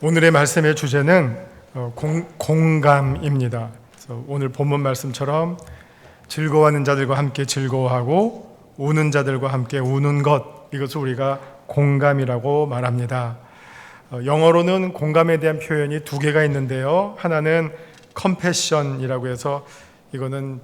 오늘의 말씀의 주제는 공감입니다. 그래서 오늘 본문 말씀처럼 즐거워하는 자들과 함께 즐거워하고 우는 자들과 함께 우는 것, 이것을 우리가 공감이라고 말합니다. 영어로는 공감에 대한 표현이 두 개가 있는데요. 하나는 compassion이라고 해서 이거는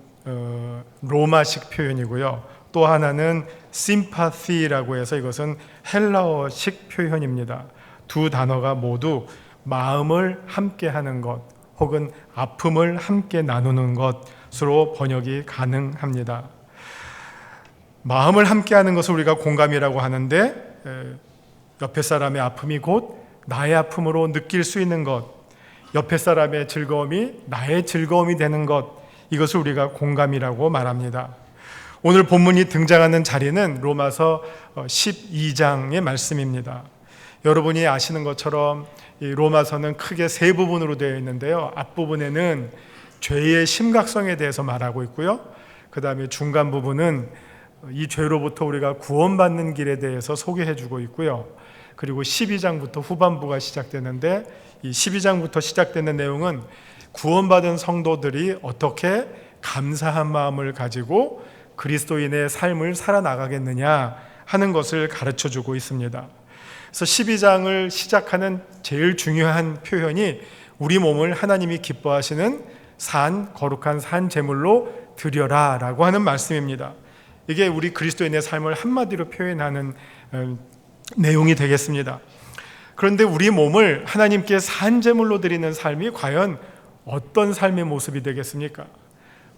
로마식 표현이고요. 또 하나는 sympathy라고 해서 이것은 헬라어식 표현입니다. 두 단어가 모두 마음을 함께 하는 것 혹은 아픔을 함께 나누는 것으로 번역이 가능합니다. 마음을 함께 하는 것을 우리가 공감이라고 하는데, 옆에 사람의 아픔이 곧 나의 아픔으로 느낄 수 있는 것, 옆에 사람의 즐거움이 나의 즐거움이 되는 것, 이것을 우리가 공감이라고 말합니다. 오늘 본문이 등장하는 자리는 로마서 12장의 말씀입니다. 여러분이 아시는 것처럼 이 로마서는 크게 세 부분으로 되어 있는데요. 앞부분에는 죄의 심각성에 대해서 말하고 있고요. 그 다음에 중간 부분은 이 죄로부터 우리가 구원받는 길에 대해서 소개해주고 있고요. 그리고 12장부터 후반부가 시작되는데, 이 12장부터 시작되는 내용은 구원받은 성도들이 어떻게 감사한 마음을 가지고 그리스도인의 삶을 살아나가겠느냐 하는 것을 가르쳐주고 있습니다. 그래서 12장을 시작하는 제일 중요한 표현이 우리 몸을 하나님이 기뻐하시는 거룩한 산 제물로 드려라 라고 하는 말씀입니다. 이게 우리 그리스도인의 삶을 한마디로 표현하는 내용이 되겠습니다. 그런데 우리 몸을 하나님께 산 제물로 드리는 삶이 과연 어떤 삶의 모습이 되겠습니까?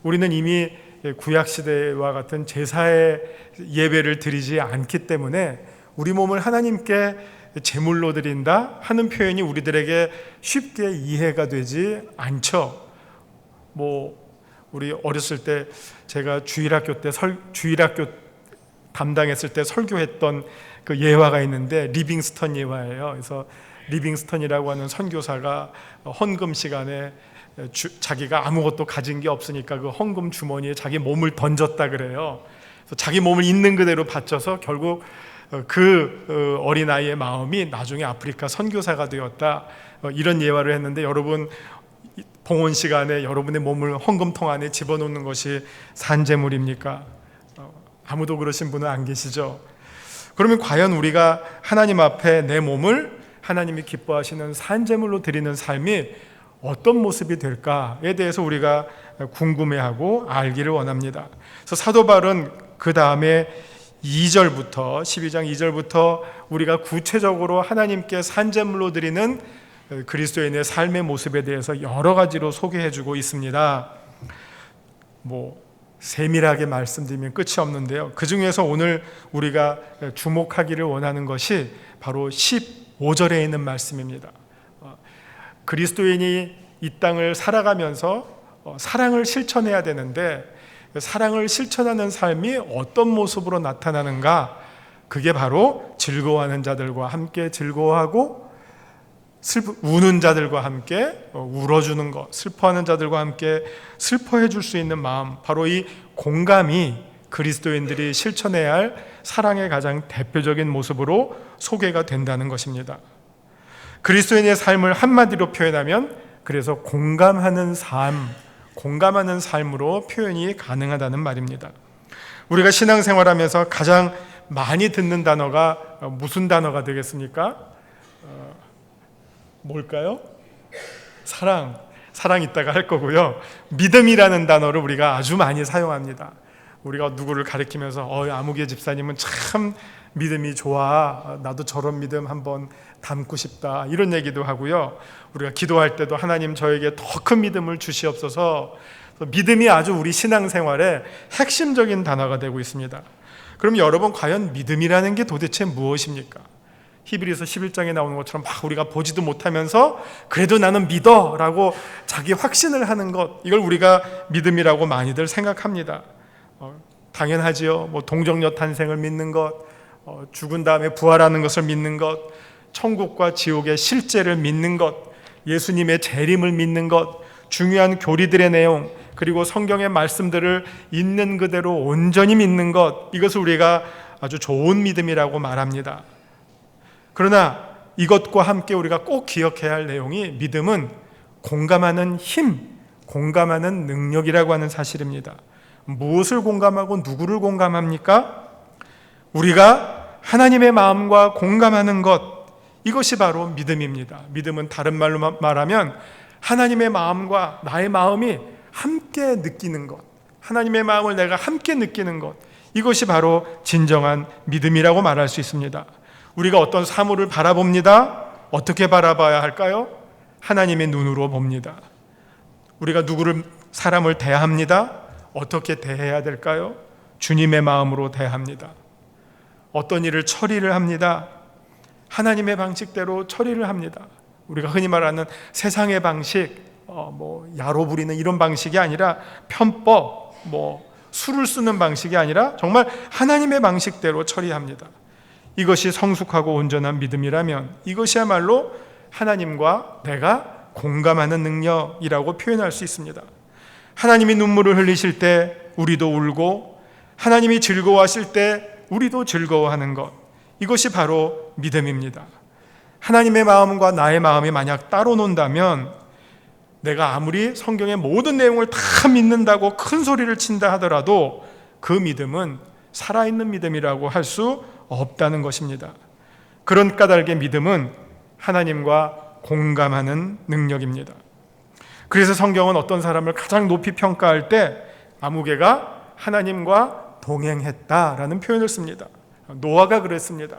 우리는 이미 구약시대와 같은 제사의 예배를 드리지 않기 때문에 우리 몸을 하나님께 제물로 드린다 하는 표현이 우리들에게 쉽게 이해가 되지 않죠. 우리 어렸을 때 제가 주일학교 담당했을 때 설교했던 그 예화가 있는데 리빙스턴 예화예요. 그래서 리빙스턴이라고 하는 선교사가 헌금 시간에 자기가 아무것도 가진 게 없으니까 그 헌금 주머니에 자기 몸을 던졌다 그래요. 그래서 자기 몸을 있는 그대로 바쳐서 결국 그 어린아이의 마음이 나중에 아프리카 선교사가 되었다, 이런 예화를 했는데, 여러분 봉헌 시간에 여러분의 몸을 헌금통 안에 집어넣는 것이 산제물입니까? 아무도 그러신 분은 안 계시죠? 그러면 과연 우리가 하나님 앞에 내 몸을 하나님이 기뻐하시는 산제물로 드리는 삶이 어떤 모습이 될까에 대해서 우리가 궁금해하고 알기를 원합니다. 그래서 사도 바울은 그 다음에 12장 2절부터 우리가 구체적으로 하나님께 산제물로 드리는 그리스도인의 삶의 모습에 대해서 여러 가지로 소개해주고 있습니다. 세밀하게 말씀드리면 끝이 없는데요. 그 중에서 오늘 우리가 주목하기를 원하는 것이 바로 15절에 있는 말씀입니다. 그리스도인이 이 땅을 살아가면서 사랑을 실천해야 되는데, 사랑을 실천하는 삶이 어떤 모습으로 나타나는가? 그게 바로 즐거워하는 자들과 함께 즐거워하고 우는 자들과 함께 울어주는 것, 슬퍼하는 자들과 함께 슬퍼해 줄 수 있는 마음, 바로 이 공감이 그리스도인들이 실천해야 할 사랑의 가장 대표적인 모습으로 소개가 된다는 것입니다. 그리스도인의 삶을 한마디로 표현하면 그래서 공감하는 삶으로 표현이 가능하다는 말입니다. 우리가 신앙생활하면서 가장 많이 듣는 단어가 무슨 단어가 되겠습니까? 뭘까요? 사랑 이따가 할 거고요. 믿음이라는 단어를 우리가 아주 많이 사용합니다. 우리가 누구를 가리키면서 아무개 집사님은 참 믿음이 좋아, 나도 저런 믿음 한번 담고 싶다, 이런 얘기도 하고요. 우리가 기도할 때도 하나님 저에게 더 큰 믿음을 주시옵소서. 믿음이 아주 우리 신앙생활의 핵심적인 단어가 되고 있습니다. 그럼 여러분, 과연 믿음이라는 게 도대체 무엇입니까? 히브리서 11장에 나오는 것처럼 막 우리가 보지도 못하면서 그래도 나는 믿어 라고 자기 확신을 하는 것, 이걸 우리가 믿음이라고 많이들 생각합니다. 당연하지요. 동정녀 탄생을 믿는 것, 죽은 다음에 부활하는 것을 믿는 것, 천국과 지옥의 실제를 믿는 것, 예수님의 재림을 믿는 것, 중요한 교리들의 내용, 그리고 성경의 말씀들을 있는 그대로 온전히 믿는 것, 이것을 우리가 아주 좋은 믿음이라고 말합니다. 그러나 이것과 함께 우리가 꼭 기억해야 할 내용이 믿음은 공감하는 힘, 공감하는 능력이라고 하는 사실입니다. 무엇을 공감하고 누구를 공감합니까? 우리가 하나님의 마음과 공감하는 것, 이것이 바로 믿음입니다. 믿음은 다른 말로 말하면 하나님의 마음과 나의 마음이 함께 느끼는 것, 하나님의 마음을 내가 함께 느끼는 것, 이것이 바로 진정한 믿음이라고 말할 수 있습니다. 우리가 어떤 사물을 바라봅니다. 어떻게 바라봐야 할까요? 하나님의 눈으로 봅니다. 우리가 사람을 대합니다. 어떻게 대해야 될까요? 주님의 마음으로 대합니다. 어떤 일을 처리를 합니다. 하나님의 방식대로 처리를 합니다. 우리가 흔히 말하는 세상의 방식, 야로 부리는 이런 방식이 아니라 편법, 수를 쓰는 방식이 아니라 정말 하나님의 방식대로 처리합니다. 이것이 성숙하고 온전한 믿음이라면 이것이야말로 하나님과 내가 공감하는 능력이라고 표현할 수 있습니다. 하나님이 눈물을 흘리실 때 우리도 울고, 하나님이 즐거워하실 때 우리도 즐거워하는 것, 이것이 바로 믿음입니다. 하나님의 마음과 나의 마음이 만약 따로 논다면 내가 아무리 성경의 모든 내용을 다 믿는다고 큰 소리를 친다 하더라도 그 믿음은 살아있는 믿음이라고 할 수 없다는 것입니다. 그런 까닭의 믿음은 하나님과 공감하는 능력입니다. 그래서 성경은 어떤 사람을 가장 높이 평가할 때 아무개가 하나님과 동행했다라는 표현을 씁니다. 노아가 그랬습니다.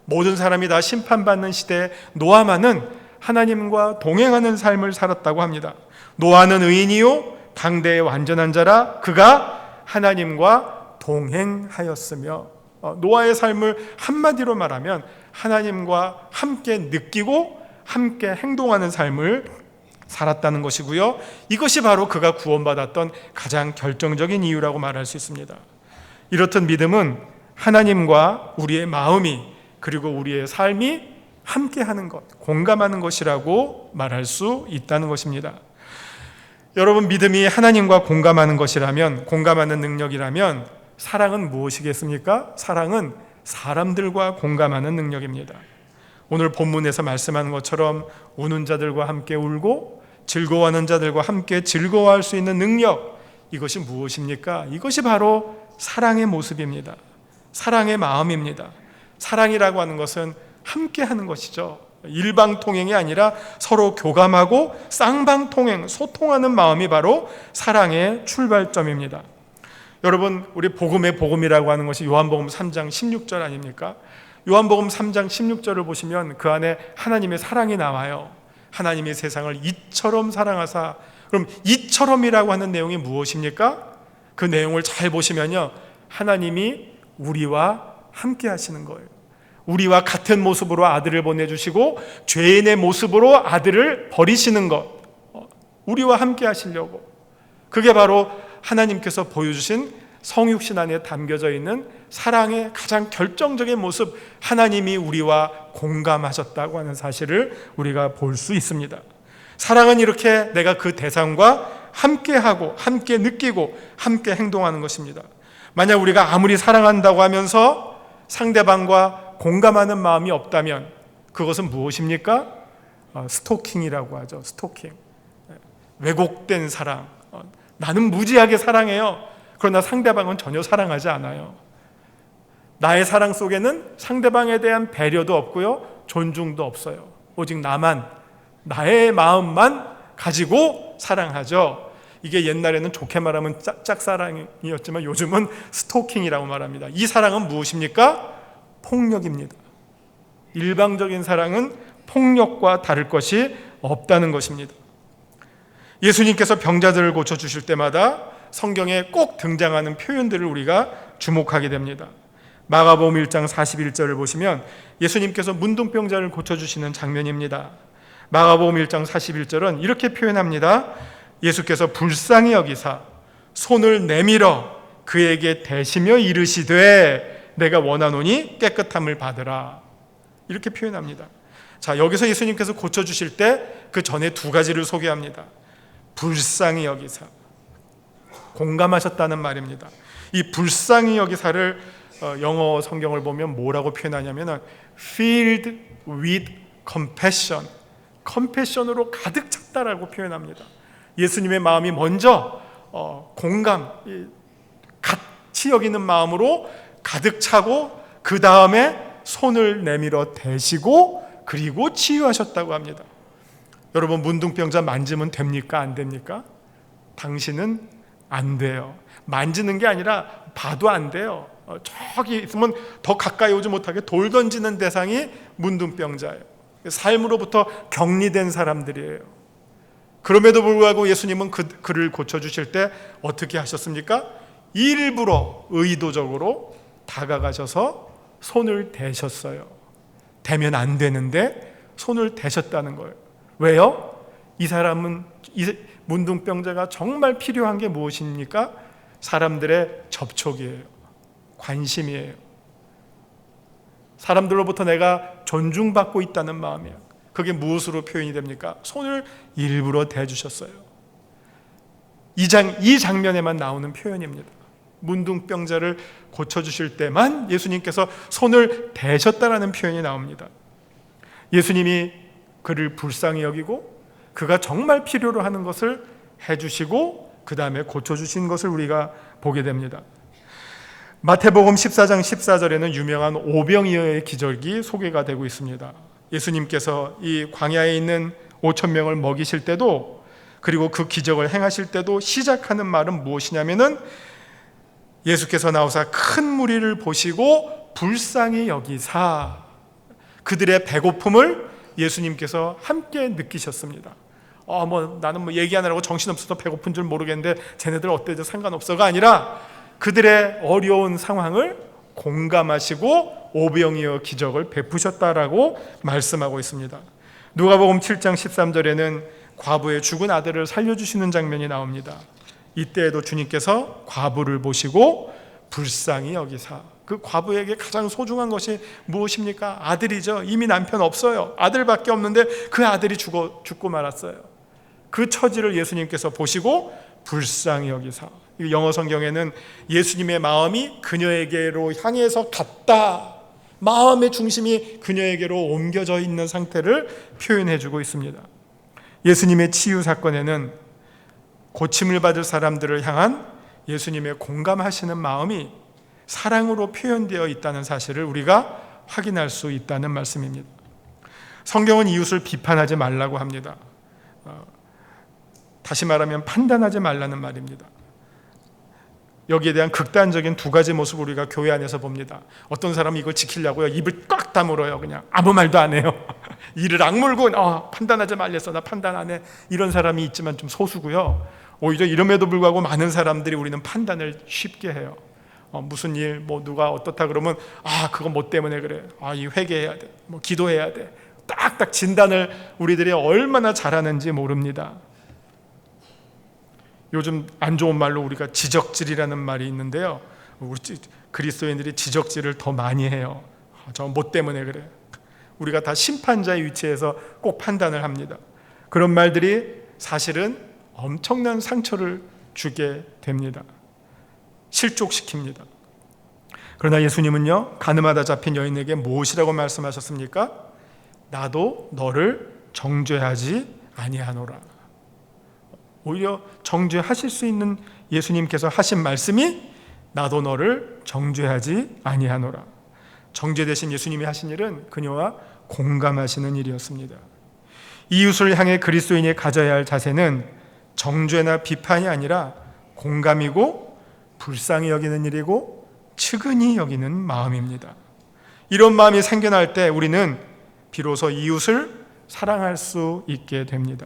모든 사람이 다 심판받는 시대에 노아만은 하나님과 동행하는 삶을 살았다고 합니다. 노아는 의인이요 당대의 완전한 자라 그가 하나님과 동행하였으며, 노아의 삶을 한마디로 말하면 하나님과 함께 느끼고 함께 행동하는 삶을 살았다는 것이고요. 이것이 바로 그가 구원받았던 가장 결정적인 이유라고 말할 수 있습니다. 이렇듯 믿음은 하나님과 우리의 마음이 그리고 우리의 삶이 함께하는 것, 공감하는 것이라고 말할 수 있다는 것입니다. 여러분, 믿음이 하나님과 공감하는 것이라면, 공감하는 능력이라면 사랑은 무엇이겠습니까? 사랑은 사람들과 공감하는 능력입니다. 오늘 본문에서 말씀하는 것처럼 우는 자들과 함께 울고 즐거워하는 자들과 함께 즐거워할 수 있는 능력, 이것이 무엇입니까? 이것이 바로 사랑의 모습입니다. 사랑의 마음입니다. 사랑이라고 하는 것은 함께 하는 것이죠. 일방통행이 아니라 서로 교감하고 쌍방통행, 소통하는 마음이 바로 사랑의 출발점입니다. 여러분, 우리 복음의 복음이라고 하는 것이 요한복음 3장 16절 아닙니까? 요한복음 3장 16절을 보시면 그 안에 하나님의 사랑이 나와요. 하나님이 세상을 이처럼 사랑하사. 그럼 이처럼이라고 하는 내용이 무엇입니까? 그 내용을 잘 보시면요, 하나님이 우리와 함께 하시는 거예요. 우리와 같은 모습으로 아들을 보내주시고 죄인의 모습으로 아들을 버리시는 것, 우리와 함께 하시려고. 그게 바로 하나님께서 보여주신 성육신 안에 담겨져 있는 사랑의 가장 결정적인 모습, 하나님이 우리와 공감하셨다고 하는 사실을 우리가 볼 수 있습니다. 사랑은 이렇게 내가 그 대상과 함께하고 함께 느끼고 함께 행동하는 것입니다. 만약 우리가 아무리 사랑한다고 하면서 상대방과 공감하는 마음이 없다면 그것은 무엇입니까? 스토킹이라고 하죠. 스토킹. 왜곡된 사랑. 나는 무지하게 사랑해요. 그러나 상대방은 전혀 사랑하지 않아요. 나의 사랑 속에는 상대방에 대한 배려도 없고요, 존중도 없어요. 오직 나의 마음만 가지고 사랑하죠. 이게 옛날에는 좋게 말하면 짝사랑이었지만 요즘은 스토킹이라고 말합니다. 이 사랑은 무엇입니까? 폭력입니다. 일방적인 사랑은 폭력과 다를 것이 없다는 것입니다. 예수님께서 병자들을 고쳐주실 때마다 성경에 꼭 등장하는 표현들을 우리가 주목하게 됩니다. 마가복음 1장 41절을 보시면 예수님께서 문둥병자를 고쳐주시는 장면입니다. 마가복음 1장 41절은 이렇게 표현합니다. 예수께서 불쌍히 여기사 손을 내밀어 그에게 대시며 이르시되 내가 원하노니 깨끗함을 받으라. 이렇게 표현합니다. 자, 여기서 예수님께서 고쳐주실 때 그 전에 두 가지를 소개합니다. 불쌍히 여기사, 공감하셨다는 말입니다. 이 불쌍히 여기사를 영어 성경을 보면 뭐라고 표현하냐면 filled with 컴패션으로 가득 찼다라고 표현합니다. 예수님의 마음이 먼저 공감, 같이 여기는 마음으로 가득 차고 그 다음에 손을 내밀어 대시고 그리고 치유하셨다고 합니다. 여러분, 문둥병자 만지면 됩니까? 안 됩니까? 당신은 안 돼요. 만지는 게 아니라 봐도 안 돼요. 저기 있으면 더 가까이 오지 못하게 돌 던지는 대상이 문둥병자예요. 삶으로부터 격리된 사람들이에요. 그럼에도 불구하고 예수님은 그를 고쳐주실 때 어떻게 하셨습니까? 일부러 의도적으로 다가가셔서 손을 대셨어요. 대면 안 되는데 손을 대셨다는 거예요. 왜요? 이 문둥병자가 정말 필요한 게 무엇입니까? 사람들의 접촉이에요. 관심이에요. 사람들로부터 내가 존중받고 있다는 마음이에요. 그게 무엇으로 표현이 됩니까? 손을 일부러 대주셨어요. 이 장면에만 나오는 표현입니다. 문둥병자를 고쳐주실 때만 예수님께서 손을 대셨다라는 표현이 나옵니다. 예수님이 그를 불쌍히 여기고 그가 정말 필요로 하는 것을 해주시고 그 다음에 고쳐주신 것을 우리가 보게 됩니다. 마태복음 14장 14절에는 유명한 오병이어의 기적이 소개가 되고 있습니다. 예수님께서 이 광야에 있는 5천 명을 먹이실 때도 그리고 그 기적을 행하실 때도 시작하는 말은 무엇이냐면은 예수께서 나오사 큰 무리를 보시고 불쌍히 여기사 그들의 배고픔을 예수님께서 함께 느끼셨습니다. 나는 얘기하느라고 정신없어서 배고픈 줄 모르겠는데 쟤네들 어때도 상관없어가 아니라 그들의 어려운 상황을 공감하시고 오병이어 기적을 베푸셨다라고 말씀하고 있습니다. 누가복음 7장 13절에는 과부의 죽은 아들을 살려주시는 장면이 나옵니다. 이때에도 주님께서 과부를 보시고 불쌍히 여기사 그 과부에게 가장 소중한 것이 무엇입니까? 아들이죠. 이미 남편 없어요. 아들밖에 없는데 그 아들이 죽고 말았어요. 그 처지를 예수님께서 보시고 불쌍히 여기사 영어 성경에는 예수님의 마음이 그녀에게로 향해서 갔다. 마음의 중심이 그녀에게로 옮겨져 있는 상태를 표현해주고 있습니다. 예수님의 치유 사건에는 고침을 받을 사람들을 향한 예수님의 공감하시는 마음이 사랑으로 표현되어 있다는 사실을 우리가 확인할 수 있다는 말씀입니다. 성경은 이웃을 비판하지 말라고 합니다. 다시 말하면 판단하지 말라는 말입니다. 여기에 대한 극단적인 두 가지 모습을 우리가 교회 안에서 봅니다. 어떤 사람은 이걸 지키려고요 입을 꽉 다물어요. 그냥 아무 말도 안 해요. 이를 악물고 판단하지 말랬어. 나 판단 안 해. 이런 사람이 있지만 좀 소수고요. 오히려 이름에도 불구하고 많은 사람들이 우리는 판단을 쉽게 해요. 무슨 일, 누가 어떻다 그러면 그건 뭐 때문에 그래. 이 회개해야 돼. 기도해야 돼. 딱딱 진단을 우리들이 얼마나 잘하는지 모릅니다. 요즘 안 좋은 말로 우리가 지적질이라는 말이 있는데요. 우리 그리스도인들이 지적질을 더 많이 해요. 저 뭐 때문에 그래. 우리가 다 심판자의 위치에서 꼭 판단을 합니다. 그런 말들이 사실은 엄청난 상처를 주게 됩니다. 실족시킵니다. 그러나 예수님은요, 가늠하다 잡힌 여인에게 무엇이라고 말씀하셨습니까? 나도 너를 정죄하지 아니하노라. 오히려 정죄하실 수 있는 예수님께서 하신 말씀이 나도 너를 정죄하지 아니하노라. 정죄되신 예수님이 하신 일은 그녀와 공감하시는 일이었습니다. 이웃을 향해 그리스도인이 가져야 할 자세는 정죄나 비판이 아니라 공감이고 불쌍히 여기는 일이고 측은히 여기는 마음입니다. 이런 마음이 생겨날 때 우리는 비로소 이웃을 사랑할 수 있게 됩니다.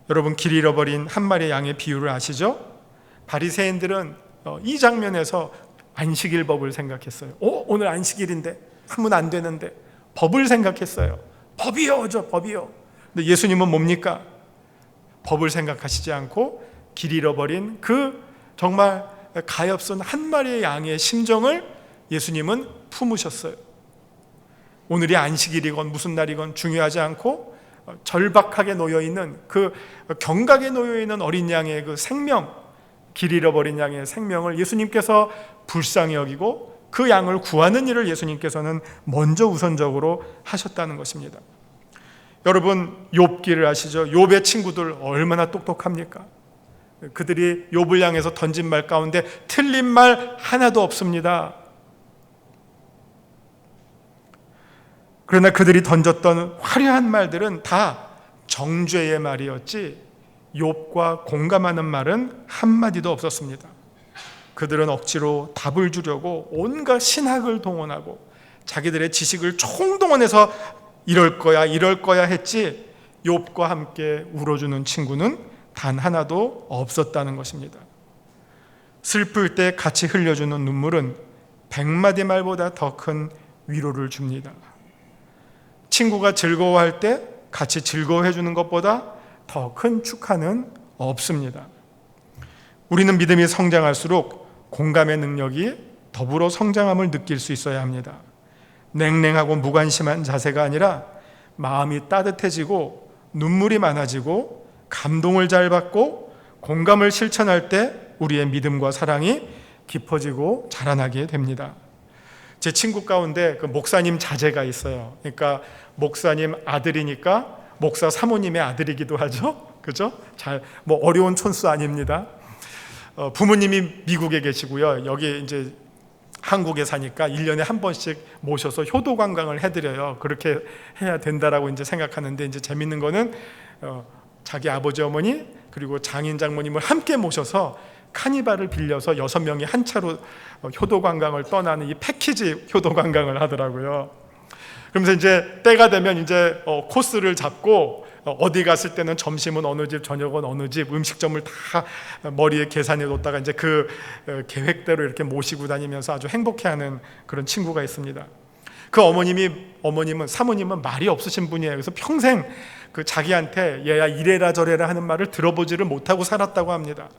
여러분, 길 잃어버린 한 마리 양의 비유를 아시죠? 바리새인들은 이 장면에서 안식일법을 생각했어요. 오늘 안식일인데 하면 안 되는데 법을 생각했어요. 법이요, 법이요. 근데 예수님은 뭡니까? 법을 생각하시지 않고 길 잃어버린 그 정말 가엾은 한 마리의 양의 심정을 예수님은 품으셨어요. 오늘이 안식일이건 무슨 날이건 중요하지 않고 절박하게 놓여있는 그 경각에 놓여있는 어린 양의 그 생명, 길 잃어버린 양의 생명을 예수님께서 불쌍히 여기고 그 양을 구하는 일을 예수님께서는 먼저 우선적으로 하셨다는 것입니다. 여러분 욥기를 아시죠? 욥의 친구들 얼마나 똑똑합니까? 그들이 욥을 향해서 던진 말 가운데 틀린 말 하나도 없습니다. 그러나 그들이 던졌던 화려한 말들은 다 정죄의 말이었지 욥과 공감하는 말은 한마디도 없었습니다. 그들은 억지로 답을 주려고 온갖 신학을 동원하고 자기들의 지식을 총동원해서 이럴 거야 했지 욥과 함께 울어주는 친구는 단 하나도 없었다는 것입니다. 슬플 때 같이 흘려주는 눈물은 100마디 말보다 더 큰 위로를 줍니다. 친구가 즐거워할 때 같이 즐거워해 주는 것보다 더 큰 축하는 없습니다. 우리는 믿음이 성장할수록 공감의 능력이 더불어 성장함을 느낄 수 있어야 합니다. 냉랭하고 무관심한 자세가 아니라 마음이 따뜻해지고 눈물이 많아지고 감동을 잘 받고 공감을 실천할 때 우리의 믿음과 사랑이 깊어지고 자라나게 됩니다. 제 친구 가운데 그 목사님 자제가 있어요. 그러니까 목사님 아들이니까 목사 사모님의 아들이기도 하죠. 그죠? 뭐 어려운 촌수 아닙니다. 부모님이 미국에 계시고요. 여기 이제 한국에 사니까 1년에 한 번씩 모셔서 효도 관광을 해드려요. 그렇게 해야 된다라고 이제 생각하는데, 이제 재밌는 거는 자기 아버지 어머니 그리고 장인 장모님을 함께 모셔서 카니발을 빌려서 6명이 한 차로 효도 관광을 떠나는 이 패키지 효도 관광을 하더라고요. 그러면서 이제 때가 되면 이제 코스를 잡고 어디 갔을 때는 점심은 어느 집, 저녁은 어느 집, 음식점을 다 머리에 계산해 놓다가 이제 그 계획대로 이렇게 모시고 다니면서 아주 행복해하는 그런 친구가 있습니다. 그 어머님은 사모님은 말이 없으신 분이에요. 그래서 평생 그 자기한테 얘야 이래라 저래라 하는 말을 들어보지를 못하고 살았다고 합니다.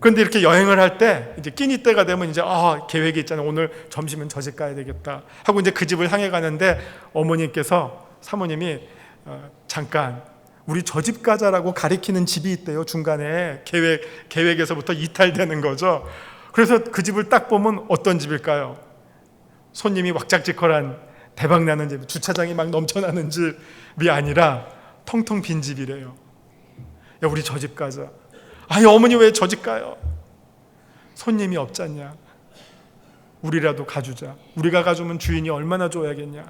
그런데 이렇게 여행을 할 때 이제 끼니 때가 되면 이제 계획이 있잖아요. 오늘 점심은 저 집 가야 되겠다 하고 이제 그 집을 향해 가는데 어머님께서 사모님이 잠깐 우리 저 집 가자라고 가리키는 집이 있대요. 중간에 계획에서부터 이탈되는 거죠. 그래서 그 집을 딱 보면 어떤 집일까요? 손님이 왁작지껄한 대박나는 집, 주차장이 막 넘쳐나는 집이 아니라 텅텅 빈 집이래요. 야, 우리 저 집 가자. 아니 어머니 왜 저 집 가요? 손님이 없잖냐. 우리라도 가주자. 우리가 가주면 주인이 얼마나 좋아하겠냐.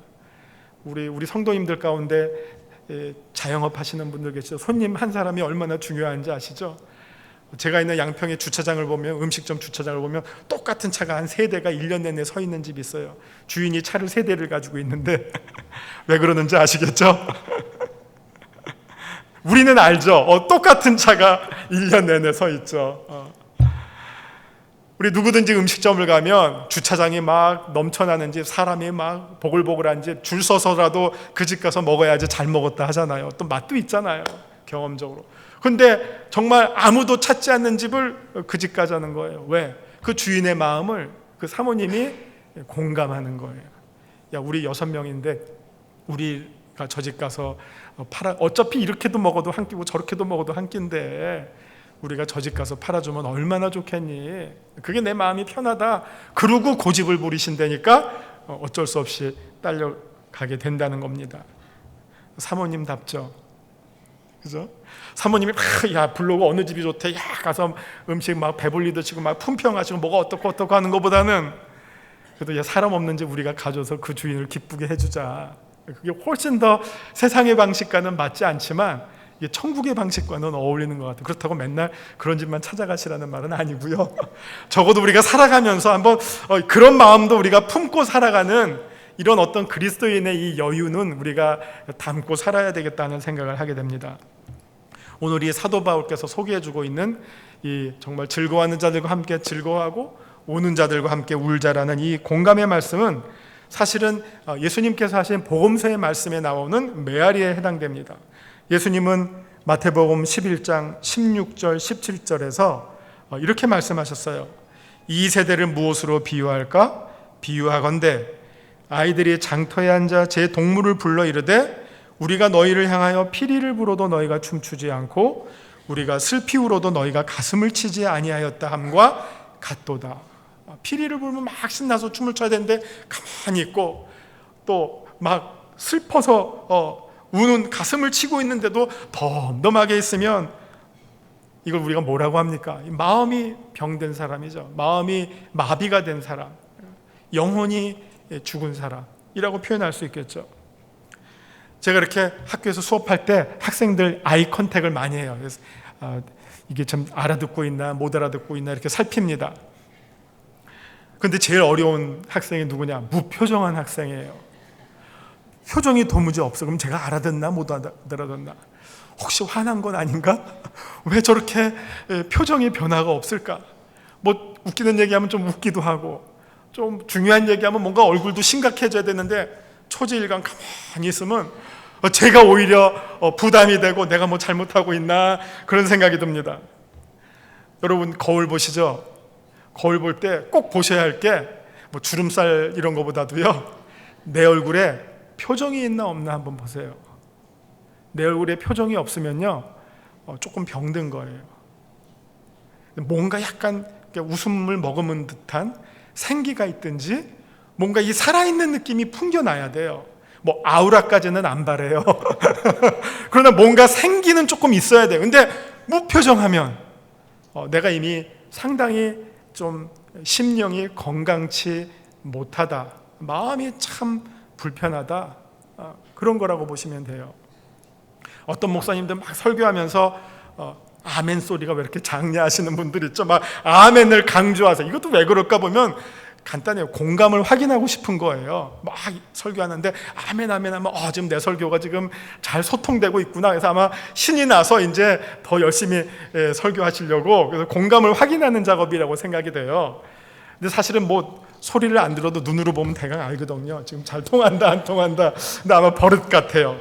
우리 성도님들 가운데 자영업 하시는 분들 계시죠. 손님 한 사람이 얼마나 중요한지 아시죠? 제가 있는 양평의 주차장을 보면, 음식점 주차장을 보면 똑같은 차가 한 3대가 1년 내내 서 있는 집이 있어요. 주인이 차를 3대를 가지고 있는데 왜 그러는지 아시겠죠? 우리는 알죠. 똑같은 차가 1년 내내 서 있죠. 우리 누구든지 음식점을 가면 주차장이 막 넘쳐나는 집, 사람이 막 보글보글한 집, 줄 서서라도 그 집 가서 먹어야지 잘 먹었다 하잖아요. 또 맛도 있잖아요, 경험적으로. 근데 정말 아무도 찾지 않는 집을 그 집 가자는 거예요. 왜? 그 주인의 마음을 그 사모님이 공감하는 거예요. 야, 우리 6명인데 우리가 저 집 가서 어차피 이렇게도 먹어도 한 끼고 저렇게도 먹어도 한 끼인데 우리가 저 집 가서 팔아주면 얼마나 좋겠니? 그게 내 마음이 편하다. 그러고 고집을 부리신다니까 어쩔 수 없이 딸려가게 된다는 겁니다. 사모님답죠. 그죠? 사모님이 야 불러고 어느 집이 좋대. 야 가서 음식 막 배불리도 치고 막 품평하시고 뭐가 어떻고 하는 것보다는 그래도 야 사람 없는 집 우리가 가져서 그 주인을 기쁘게 해주자. 그게 훨씬 더 세상의 방식과는 맞지 않지만 이게 천국의 방식과는 어울리는 것 같아요. 그렇다고 맨날 그런 집만 찾아가시라는 말은 아니고요. 적어도 우리가 살아가면서 한번 그런 마음도 우리가 품고 살아가는 이런 어떤 그리스도인의 이 여유는 우리가 담고 살아야 되겠다는 생각을 하게 됩니다. 오늘 이 사도 바울께서 소개해주고 있는 이 정말 즐거워하는 자들과 함께 즐거워하고 우는 자들과 함께 울자라는 이 공감의 말씀은 사실은 예수님께서 하신 복음서의 말씀에 나오는 메아리에 해당됩니다. 예수님은 마태복음 11장 16절 17절에서 이렇게 말씀하셨어요. 이 세대를 무엇으로 비유할까? 비유하건대 아이들이 장터에 앉아 제 동물을 불러 이르되 우리가 너희를 향하여 피리를 불어도 너희가 춤추지 않고 우리가 슬피 울어도 너희가 가슴을 치지 아니하였다 함과 같도다. 피리를 불면 막 신나서 춤을 춰야 되는데 가만히 있고 또 막 슬퍼서 우는 가슴을 치고 있는데도 덤덤하게 있으면 이걸 우리가 뭐라고 합니까? 마음이 병든 사람이죠. 마음이 마비가 된 사람, 영혼이 죽은 사람이라고 표현할 수 있겠죠. 제가 이렇게 학교에서 수업할 때 학생들 아이 컨택을 많이 해요. 그래서 이게 좀 알아듣고 있나 못 알아듣고 있나 이렇게 살핍니다. 근데 제일 어려운 학생이 누구냐? 무표정한 학생이에요. 표정이 도무지 없어. 그럼 제가 알아듣나 못 알아듣나? 혹시 화난 건 아닌가? 왜 저렇게 표정의 변화가 없을까? 뭐 웃기는 얘기하면 좀 웃기도 하고, 좀 중요한 얘기하면 뭔가 얼굴도 심각해져야 되는데 초지일관 가만히 있으면 제가 오히려 부담이 되고 내가 뭐 잘못하고 있나 그런 생각이 듭니다. 여러분 거울 보시죠? 거울 볼 때 꼭 보셔야 할 게 뭐 주름살 이런 거보다도요, 내 얼굴에 표정이 있나 없나 한번 보세요. 내 얼굴에 표정이 없으면요 조금 병든 거예요. 뭔가 약간 웃음을 머금은 듯한 생기가 있든지 뭔가 이 살아있는 느낌이 풍겨나야 돼요. 뭐 아우라까지는 안 바래요. 그러나 뭔가 생기는 조금 있어야 돼요. 근데 무표정하면 내가 이미 상당히 좀 심령이 건강치 못하다, 마음이 참 불편하다, 그런 거라고 보시면 돼요. 어떤 목사님들 막 설교하면서 아멘 소리가 왜 이렇게 작냐 하시는 분들 있죠. 막 아멘을 강조하세요. 이것도 왜 그럴까 보면 간단해요. 공감을 확인하고 싶은 거예요. 막 설교하는데 아멘 아멘 하면 지금 내 설교가 지금 잘 소통되고 있구나. 그래서 아마 신이 나서 이제 더 열심히 설교하시려고, 그래서 공감을 확인하는 작업이라고 생각이 돼요. 근데 사실은 뭐 소리를 안 들어도 눈으로 보면 대강 알거든요. 지금 잘 통한다 안 통한다. 근데 아마 버릇 같아요.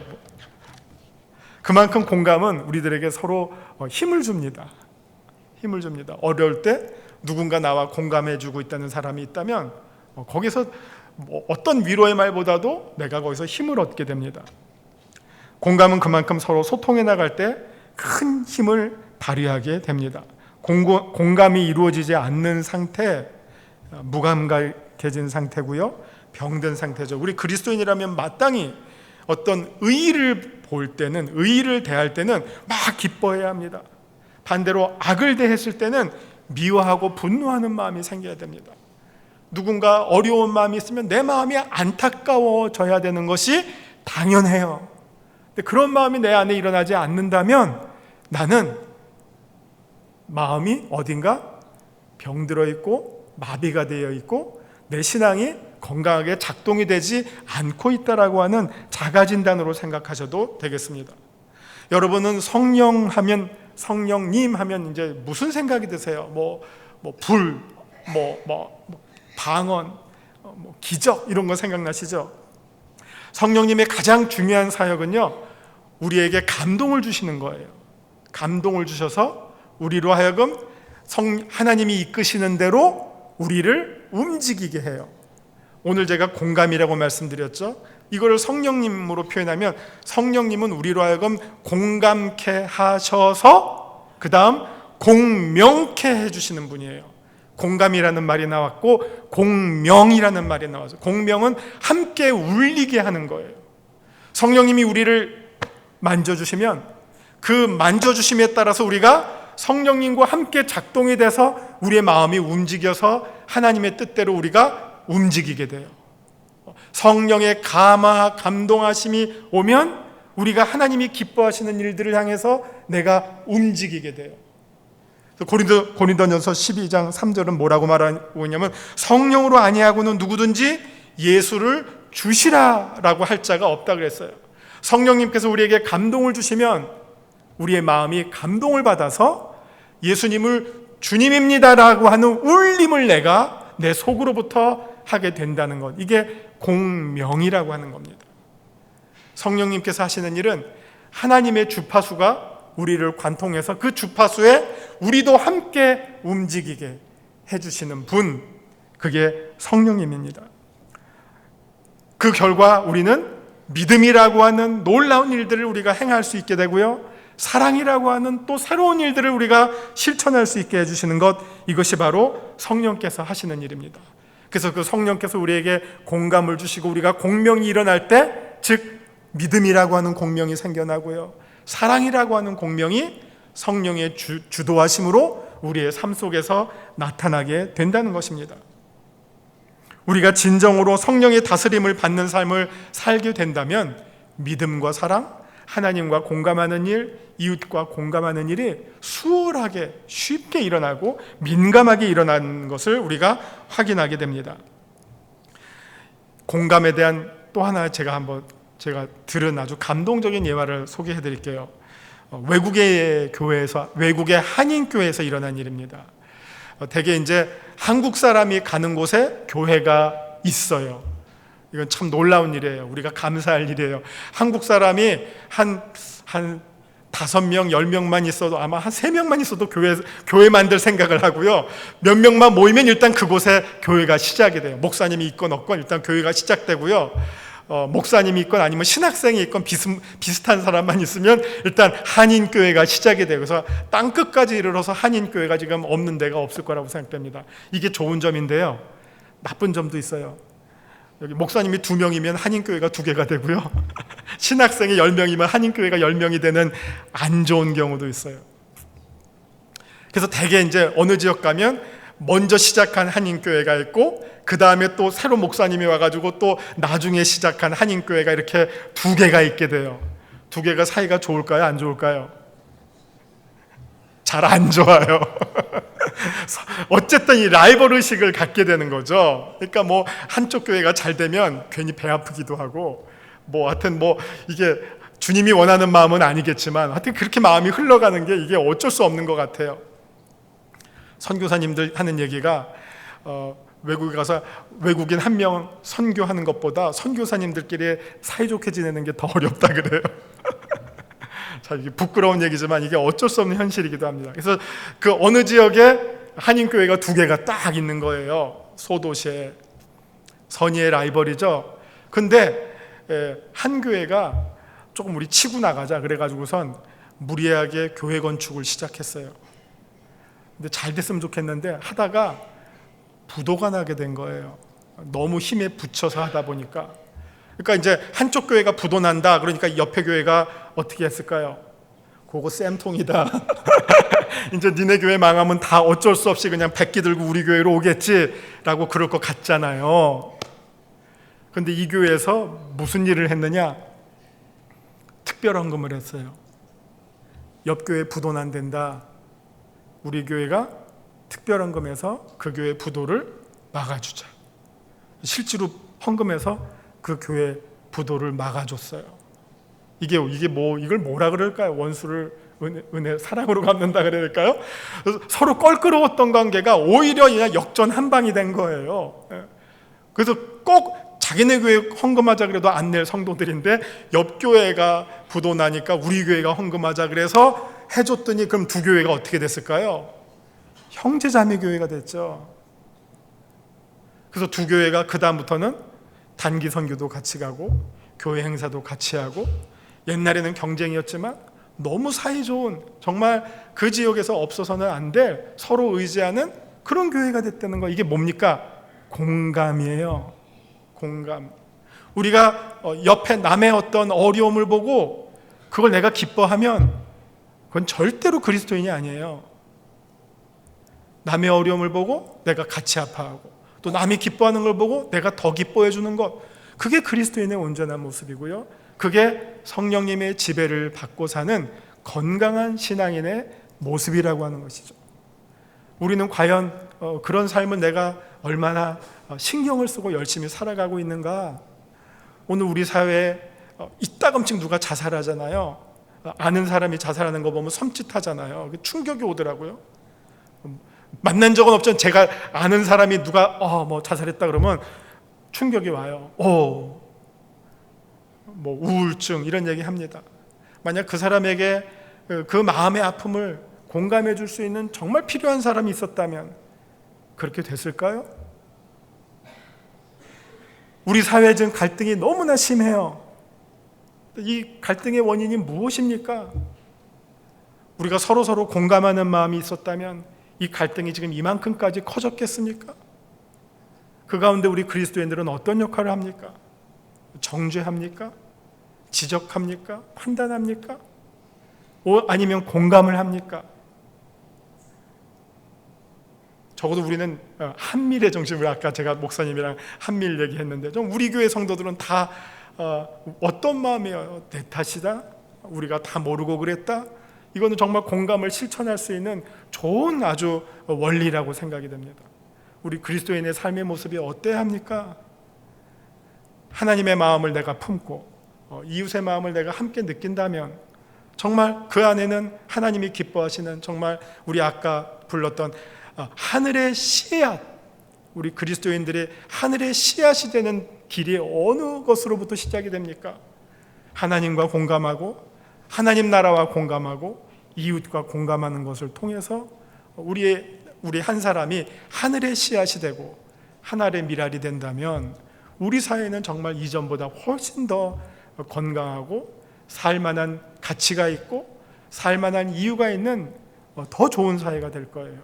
그만큼 공감은 우리들에게 서로 힘을 줍니다. 힘을 줍니다. 어려울 때 누군가 나와 공감해주고 있다는 사람이 있다면 거기서 어떤 위로의 말보다도 내가 거기서 힘을 얻게 됩니다. 공감은 그만큼 서로 소통해 나갈 때 큰 힘을 발휘하게 됩니다. 공감이 이루어지지 않는 상태, 무감각해진 상태고요, 병든 상태죠. 우리 그리스도인이라면 마땅히 어떤 의의를 볼 때는, 의의를 대할 때는 막 기뻐해야 합니다. 반대로 악을 대했을 때는 미워하고 분노하는 마음이 생겨야 됩니다. 누군가 어려운 마음이 있으면 내 마음이 안타까워져야 되는 것이 당연해요. 근데 그런 마음이 내 안에 일어나지 않는다면 나는 마음이 어딘가 병들어 있고 마비가 되어 있고 내 신앙이 건강하게 작동이 되지 않고 있다라고 하는 자가진단으로 생각하셔도 되겠습니다. 여러분은 성령 하면, 성령님 하면 이제 무슨 생각이 드세요? 불, 방언, 기적 이런 거 생각나시죠? 성령님의 가장 중요한 사역은요, 우리에게 감동을 주시는 거예요. 감동을 주셔서 우리로 하여금 하나님이 이끄시는 대로 우리를 움직이게 해요. 오늘 제가 공감이라고 말씀드렸죠. 이거를 성령님으로 표현하면 성령님은 우리로 하여금 공감케 하셔서 그 다음 공명케 해주시는 분이에요. 공감이라는 말이 나왔고 공명이라는 말이 나와서, 공명은 함께 울리게 하는 거예요. 성령님이 우리를 만져주시면 그 만져주심에 따라서 우리가 성령님과 함께 작동이 돼서 우리의 마음이 움직여서 하나님의 뜻대로 우리가 움직이게 돼요. 성령의 감동하심이 오면 우리가 하나님이 기뻐하시는 일들을 향해서 내가 움직이게 돼요. 고린도전서 12장 3절은 뭐라고 말하고 있냐면, 성령으로 아니하고는 누구든지 예수를 주시라라고 할 자가 없다 그랬어요. 성령님께서 우리에게 감동을 주시면 우리의 마음이 감동을 받아서 예수님을 주님입니다라고 하는 울림을 내가 내 속으로부터 하게 된다는 것, 이게 공명이라고 하는 겁니다. 성령님께서 하시는 일은 하나님의 주파수가 우리를 관통해서 그 주파수에 우리도 함께 움직이게 해주시는 분, 그게 성령님입니다. 그 결과 우리는 믿음이라고 하는 놀라운 일들을 우리가 행할 수 있게 되고요, 사랑이라고 하는 또 새로운 일들을 우리가 실천할 수 있게 해주시는 것, 이것이 바로 성령께서 하시는 일입니다. 그래서 그 성령께서 우리에게 공감을 주시고 우리가 공명이 일어날 때, 즉 믿음이라고 하는 공명이 생겨나고요. 사랑이라고 하는 공명이 성령의 주도하심으로 우리의 삶 속에서 나타나게 된다는 것입니다. 우리가 진정으로 성령의 다스림을 받는 삶을 살게 된다면 믿음과 사랑, 하나님과 공감하는 일, 이웃과 공감하는 일이 수월하게 쉽게 일어나고 민감하게 일어나는 것을 우리가 확인하게 됩니다. 공감에 대한 또 하나 제가 들은 아주 감동적인 예화를 소개해 드릴게요. 외국의 교회에서, 외국의 한인교회에서 일어난 일입니다. 대개 이제 한국 사람이 가는 곳에 교회가 있어요. 이건 참 놀라운 일이에요. 우리가 감사할 일이에요. 한국 사람이 한 5명, 10명만 있어도, 아마 한 3명만 있어도 교회 만들 생각을 하고요. 몇 명만 모이면 일단 그곳에 교회가 시작이 돼요. 목사님이 있건 없건 일단 교회가 시작되고요. 목사님이 있건 아니면 신학생이 있건 비슷한 사람만 있으면 일단 한인교회가 시작이 돼요. 그래서 땅끝까지 이르러서 한인교회가 지금 없는 데가 없을 거라고 생각됩니다. 이게 좋은 점인데요. 나쁜 점도 있어요. 여기 목사님이 2명이면 한인교회가 2개가 되고요. 신학생이 10명이면 한인교회가 10명이 되는 안 좋은 경우도 있어요. 그래서 대개 이제 어느 지역 가면 먼저 시작한 한인교회가 있고 그 다음에 또 새로 목사님이 와가지고 또 나중에 시작한 한인교회가 이렇게 2개가 있게 돼요. 2개가 사이가 좋을까요? 안 좋을까요? 잘 안 좋아요. 어쨌든 이 라이벌 의식을 갖게 되는 거죠. 그러니까 뭐 한쪽 교회가 잘 되면 괜히 배 아프기도 하고 하여튼 이게 주님이 원하는 마음은 아니겠지만 하여튼 그렇게 마음이 흘러가는 게 이게 어쩔 수 없는 것 같아요. 선교사님들 하는 얘기가 외국에 가서 외국인 한 명 선교하는 것보다 선교사님들끼리 사이좋게 지내는 게 더 어렵다 그래요. 자, 이게 부끄러운 얘기지만 이게 어쩔 수 없는 현실이기도 합니다. 그래서 그 어느 지역에 한인교회가 2개가 딱 있는 거예요. 소도시에. 선의의 라이벌이죠. 근데 한 교회가 조금 우리 치고 나가자 그래가지고선 무리하게 교회 건축을 시작했어요. 근데 잘 됐으면 좋겠는데 하다가 부도가 나게 된 거예요. 너무 힘에 부쳐서 하다 보니까. 그러니까 이제 한쪽 교회가 부도 난다. 그러니까 옆에 교회가 어떻게 했을까요? 그거 쌤통이다. 이제 니네 교회 망하면 다 어쩔 수 없이 그냥 백기 들고 우리 교회로 오겠지라고 그럴 것 같잖아요. 근데 이 교회에서 무슨 일을 했느냐? 특별헌금을 했어요. 옆 교회 부도 난댄다. 우리 교회가 특별헌금해서 그 교회 부도를 막아주자. 실제로 헌금해서 그 교회 부도를 막아줬어요. 이걸 뭐라 그럴까요? 원수를 은혜 사랑으로 갚는다 그래야 될까요? 서로 껄끄러웠던 관계가 오히려 그냥 역전한방이 된 거예요. 그래서 꼭 자기네 교회 헌금하자 그래도 안 낼 성도들인데 옆 교회가 부도 나니까 우리 교회가 헌금하자 그래서 해줬더니 그럼 2교회가 어떻게 됐을까요? 형제자매 교회가 됐죠. 그래서 2교회가 그 다음부터는 단기 선교도 같이 가고 교회 행사도 같이 하고 옛날에는 경쟁이었지만 너무 사이좋은 정말 그 지역에서 없어서는 안 될 서로 의지하는 그런 교회가 됐다는 거. 이게 뭡니까? 공감이에요. 공감. 우리가 옆에 남의 어떤 어려움을 보고 그걸 내가 기뻐하면 그건 절대로 그리스도인이 아니에요. 남의 어려움을 보고 내가 같이 아파하고 또 남이 기뻐하는 걸 보고 내가 더 기뻐해 주는 것, 그게 그리스도인의 온전한 모습이고요. 그게 성령님의 지배를 받고 사는 건강한 신앙인의 모습이라고 하는 것이죠. 우리는 과연 그런 삶을 내가 얼마나 신경을 쓰고 열심히 살아가고 있는가? 오늘 우리 사회에 이따금씩 누가 자살하잖아요. 아는 사람이 자살하는 거 보면 섬찟하잖아요. 충격이 오더라고요. 만난 적은 없지만 제가 아는 사람이 누가 자살했다 그러면 충격이 와요. 우울증 이런 얘기 합니다. 만약 그 사람에게 그 마음의 아픔을 공감해 줄 수 있는 정말 필요한 사람이 있었다면 그렇게 됐을까요? 우리 사회에 지금 갈등이 너무나 심해요. 이 갈등의 원인이 무엇입니까? 우리가 서로 공감하는 마음이 있었다면 이 갈등이 지금 이만큼까지 커졌겠습니까? 그 가운데 우리 그리스도인들은 어떤 역할을 합니까? 정죄합니까? 지적합니까? 판단합니까? 아니면 공감을 합니까? 적어도 우리는 한밀의 정신을, 아까 제가 목사님이랑 한밀 얘기했는데, 좀 우리 교회 성도들은 다 어떤 마음이에요? 내 탓이다? 우리가 다 모르고 그랬다? 이거는 정말 공감을 실천할 수 있는 좋은 아주 원리라고 생각이 됩니다. 우리 그리스도인의 삶의 모습이 어때야 합니까? 하나님의 마음을 내가 품고 이웃의 마음을 내가 함께 느낀다면 정말 그 안에는 하나님이 기뻐하시는, 정말 우리 아까 불렀던 하늘의 씨앗, 우리 그리스도인들의 하늘의 씨앗이 되는 길이 어느 것으로부터 시작이 됩니까? 하나님과 공감하고 하나님 나라와 공감하고 이웃과 공감하는 것을 통해서 우리 한 사람이 하늘의 씨앗이 되고 하늘의 미랄이 된다면 우리 사회는 정말 이전보다 훨씬 더 건강하고 살만한 가치가 있고 살만한 이유가 있는 더 좋은 사회가 될 거예요.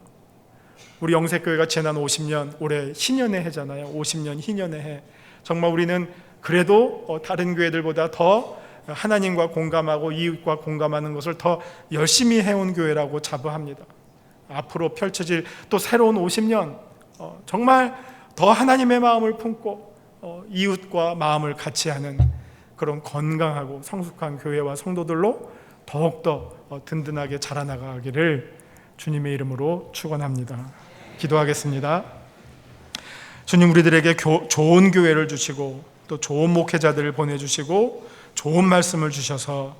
우리 영색교회가 지난 50년, 올해 희년의 해잖아요. 50년 희년의 해. 정말 우리는 그래도 다른 교회들보다 더 하나님과 공감하고 이웃과 공감하는 것을 더 열심히 해온 교회라고 자부합니다. 앞으로 펼쳐질 또 새로운 50년, 정말 더 하나님의 마음을 품고 이웃과 마음을 같이 하는 그런 건강하고 성숙한 교회와 성도들로 더욱더 든든하게 자라나가기를 주님의 이름으로 축원합니다. 기도하겠습니다. 주님, 우리들에게 좋은 교회를 주시고 또 좋은 목회자들을 보내주시고 좋은 말씀을 주셔서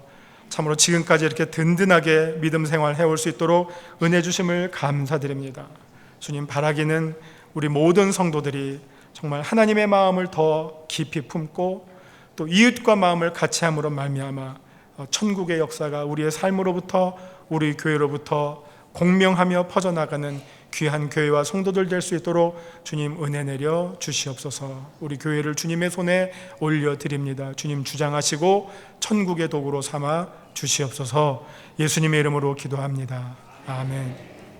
참으로 지금까지 이렇게 든든하게 믿음 생활 해올 수 있도록 은혜 주심을 감사드립니다. 주님, 바라기는 우리 모든 성도들이 정말 하나님의 마음을 더 깊이 품고 또 이웃과 마음을 같이 함으로 말미암아 천국의 역사가 우리의 삶으로부터 우리 교회로부터 공명하며 퍼져나가는 귀한 교회와 성도들 될 수 있도록 주님 은혜 내려 주시옵소서. 우리 교회를 주님의 손에 올려드립니다. 주님 주장하시고 천국의 도구로 삼아 주시옵소서. 예수님의 이름으로 기도합니다. 아멘.